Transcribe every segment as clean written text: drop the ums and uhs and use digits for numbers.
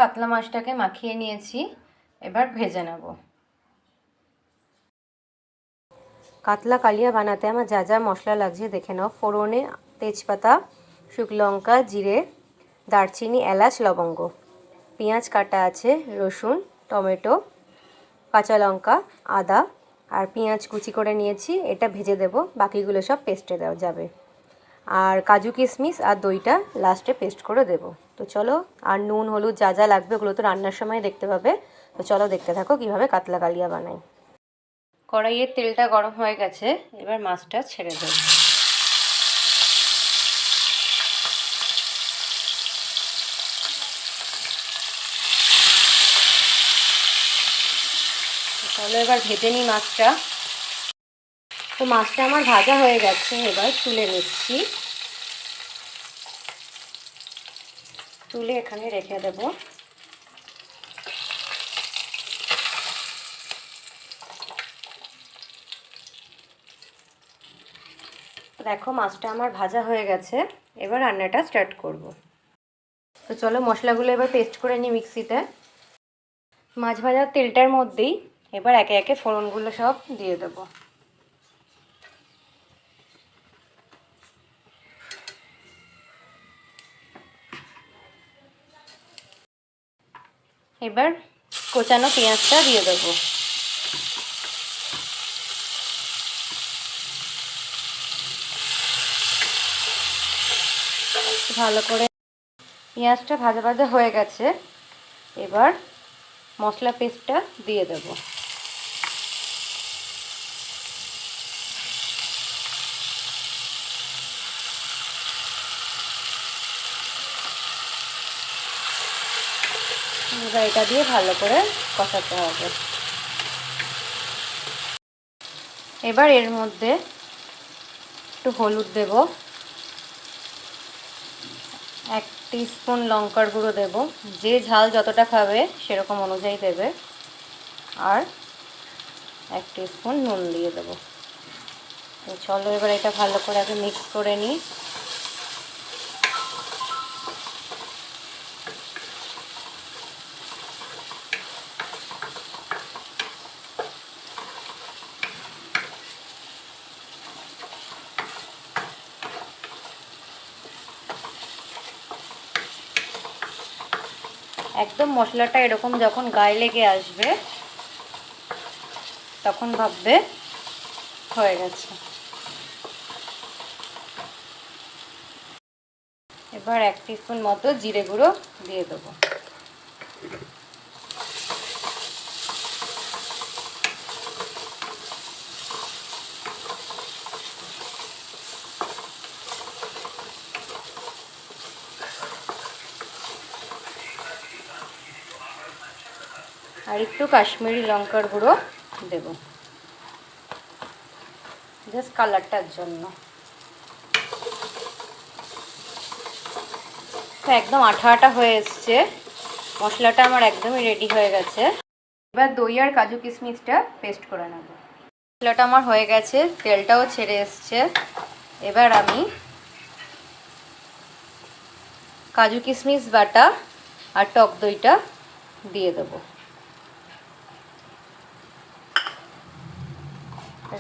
কাতলা মাছটাকে মাখিয়ে নিয়েছি, এবার ভেজে নেব। কাতলা কালিয়া বানাতে আমার যা যা মশলা লাগছে দেখে নাও। ফোড়নে তেজপাতা, শুকনো লঙ্কা, জিরে, দারচিনি, এলাচ, লবঙ্গ, পেঁয়াজ কাটা আছে, রসুন, টমেটো, কাঁচা লঙ্কা, আদা আর পেঁয়াজ কুচি করে নিয়েছি। এটা ভেজে দেব, বাকিগুলো সব পেস্টে দেওয়া যাবে। আর কাজু কিশমিশ আর দইটা লাস্টে পেস্ট করে দেব। তো চলো, আর নুন হলুদ যা যা লাগবে ওগুলো তো রান্নার সময় দেখতে পাবে। তো চলো দেখতে থাকো কীভাবে কাতলা কালিয়া বানাই। কড়াইয়ের তেলটা গরম হয়ে গেছে, এবার মাছটা ছেড়ে দেব। চলো এবার ভেজে নিই মাছটা। তো মাছটা আমার ভাজা হয়ে গেছে, এবার তুলে নিচ্ছি। তুলে এখানে রেখে দেব। দেখো মাছটা আমার ভাজা হয়ে গেছে, এবার রান্নাটা স্টার্ট করব। তো চলো মশলাগুলো এবার পেস্ট করে নিই মিক্সিতে। মাছ ভাজার তেলটার মধ্যেই এবার একে একে ফোড়নগুলো সব দিয়ে দেব। এবার কোচানো পেঁয়াজটা দিয়ে দেবো। ভালো করে পেঁয়াজটা ভাজা ভাজা হয়ে গেছে, এবার মশলা পেস্টটা দিয়ে দেব। এবার এটা দিয়ে ভালো করে কষাতে হবে। এবার এর মধ্যে একটু হলুদ দেব, 1 টিস্পুন লঙ্কার গুঁড়ো দেব, যে ঝাল যতটা খাবে সেরকম অনুযায়ী দেবে, আর 1 টিস্পুন নুন দিয়ে দেব। তো চলো এবার এটা ভালো করে আগে মিক্স করে নিই। একদম মশলাটা এরকম যখন গায়ে লেগে আসবে তখন ভাববে হয়ে গেছে। এবার 1 টিস্পুন মতো জিরে গুঁড়ো দিয়ে দেবো। আর একটু কাশ্মীরি লঙ্কার গুঁড়ো দেব, জাস্ট কালারটার জন্য। তো একদম আঠা আঠা হয়ে এসছে, মশলাটা আমার একদমই রেডি হয়ে গেছে। এবার দই আর কাজু কিশমিশটা পেস্ট করে নেব। মশলাটা আমার হয়ে গেছে, তেলটাও ছেড়ে এসছে। এবার আমি কাজু কিশমিশ বাটা আর টক দইটা দিয়ে দেবো।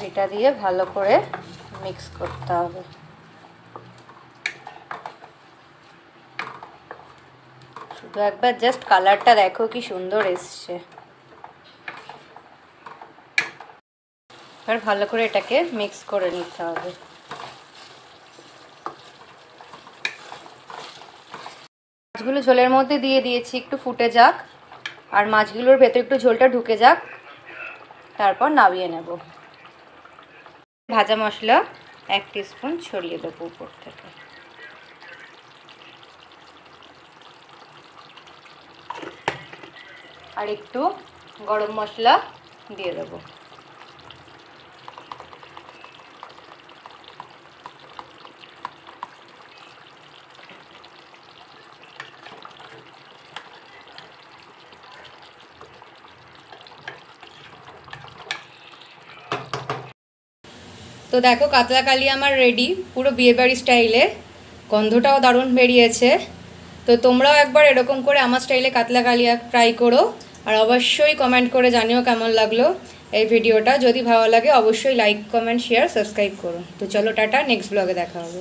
এটা দিয়ে ভালো করে মিক্স করতে হবে। শুধু একবার জাস্ট কালারটা দেখো কি সুন্দর এসছে। এবার ভালো করে এটাকে মিক্স করে নিতে হবে। মাছগুলো ঝোলের মধ্যে দিয়ে দিয়েছি, একটু ফুটে যাক আর মাছগুলোর ভেতরে একটু ঝোলটা ঢুকে যাক, তারপর নামিয়ে নেব। ভাজা মশলা 1 টিস্পুন ছড়িয়ে দেবো উপর থেকে। আর একটু গরম মশলা দিয়ে দেবো। তো দেখো কাতলা কালিয়া আমার রেডি, পুরো বিয়েবাড়ি স্টাইলে। গন্ধটাও দারুণ বেরিয়েছে। তো তোমরাও একবার এরকম করে আমার স্টাইলে কাতলা কালিয়া ট্রাই করো, আর অবশ্যই কমেন্ট করে জানিও কেমন লাগলো এই ভিডিওটা। যদি ভালো লাগে অবশ্যই লাইক কমেন্ট শেয়ার সাবস্ক্রাইব করো। তো চলো টাটা, নেক্সট ব্লগে দেখা হবে।